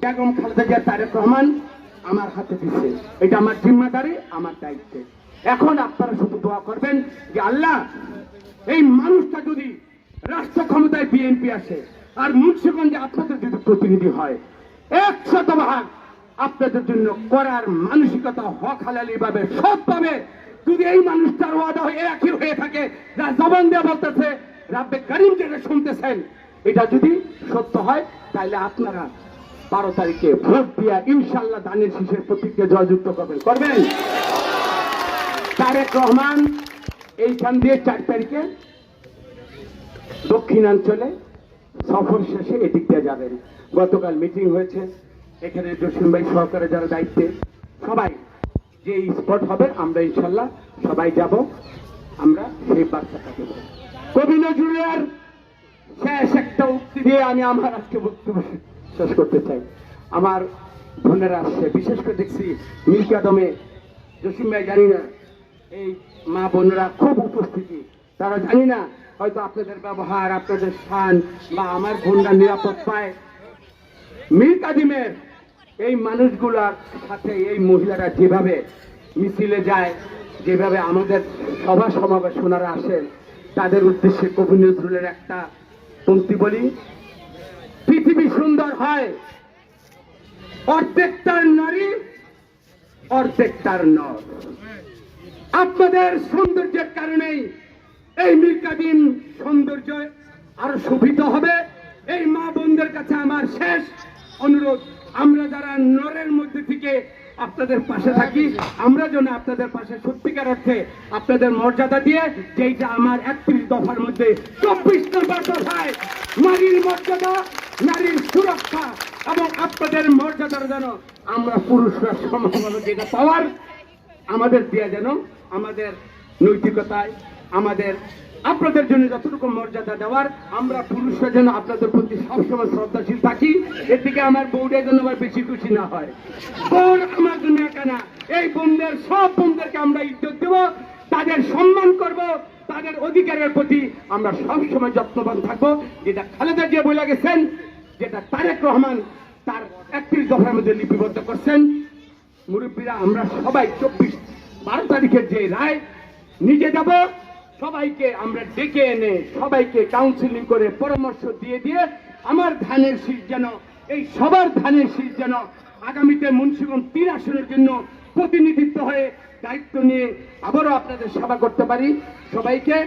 বেগম খালেদা জিয়া তারেক রহমান আমার হাতে দিচ্ছে, এটা আমার জিম্মাদারি, আমার দায়িত্ব। এখন আপনারা শুধু দোয়া করবেন যে আল্লাহ এই মানুষটা যদি রাষ্ট্র ক্ষমতায় বিএনপি আসে আর মুন্সিগঞ্জে আপনাদের যদি প্রতিনিধি হয় 100% আপনাদের জন্য করার মানসিকতা হক হালালি ভাবে সবভাবে যদি এই মানুষটার ওয়াদা হয়ে একই হয়ে থাকে, যা জবান দেওয়া বলতেছে রাব্বে কারিম যেটা শুনতেছেন, এটা যদি সত্য হয় তাহলে আপনারা 12 তারিখে ভোট দিয়া ইনশাল্লাহ ধানের শীষের প্রতীককে জয়যুক্ত করবেন। তারেক রহমান এইখান দিয়ে 4 তারিখে দক্ষিণাঞ্চলে সফর শেষে এদিক দিয়ে যাবেন। গতকাল মিটিং হয়েছে, এখানে জসিম ভাই সহকারে যারা দায়িত্বে সবাই যে স্পট হবে আমরা ইনশাল্লাহ সবাই যাব, আমরা সেই বার্তাটা দেব। কবি নজরুলের শেষ একটা উক্তি দিয়ে আমি আমার আজকে বক্তব্য শেষ করতে চাই। আমার বোনেরা আসছে, বিশেষ করে দেখছি মিল্কাদমে জসিম ভাই, জানি না এই মা বোনেরা খুব উপস্থিতি, তারা জানি না হয়তো আপনাদের ব্যবহার, আপনাদের স্থান বা আমার বোনরা নিরাপদ পায়। মিল্কাদিমের এই মানুষগুলার সাথে এই মহিলারা যেভাবে মিছিলে যায়, যেভাবে আমাদের সভা সমাবেশ ওনারা আসেন, তাদের উদ্দেশ্যে কবি নজরুলের একটা পংক্তি বলি, পৃথিবী সুন্দর হয় অর্ধেক তার নারী অর্ধেক তার নর। আপনাদের সৌন্দর্যের কারণেই এই মিল্কাদিম সৌন্দর্য আরো শোভিত হবে। এই মা বোনদের কাছে আমার শেষ অনুরোধ, আমরা যারা নরের মধ্যে থেকে আপনাদের পাশে থাকি, আমরা যেন আপনাদের পাশে সত্যিকার অর্থে আপনাদের মর্যাদা দিয়ে, যেটা আমার 31 দফার মধ্যে 24 নম্বর দফায় নারীর মর্যাদা, নারীর সুরক্ষা এবং আপনাদের মর্যাদার যেন আমরা পুরুষরা সমানভাবে যেটা পাওয়ার আমাদের দিয়ে, যেন আমাদের নৈতিকতায় আমাদের আপনাদের জন্য যতটুকু মর্যাদা দেওয়ার, আমরা পুরুষরা যেন আপনাদের প্রতি সবসময় শ্রদ্ধাশীল থাকি। এর দিকে আমার বউরা যেন আবার বেশি খুশি না হয়। বোন আমার জন্য কেনা, এই বোনদের সব বোনদেরকে আমরা ইজ্জত দেব, তাদের সম্মান করব, তাদের অধিকারের প্রতি আমরা সবসময় যত্নবান থাকবো। যেটা খালেদা জিয়া বলে গেছেন, যেটা তারেক রহমান তার 31 দফার মধ্যে লিপিবদ্ধ করছেন, মুরব্বীরা আমরা সবাই 12 তারিখের যে রায় নিজে যাব, সবাইকে আমরা ডেকে এনে সবাইকে কাউন্সিলিং করে পরামর্শ দিয়ে দিয়ে আমার ধানের শীষ যেন, এই সবার ধানের শীষ যেন আগামীতে মুন্সিগঞ্জ 3 আসনের জন্য প্রতিনিধিত্ব হয়ে দায়িত্ব নিয়ে আবারও আপনাদের সেবা করতে পারি। সবাইকে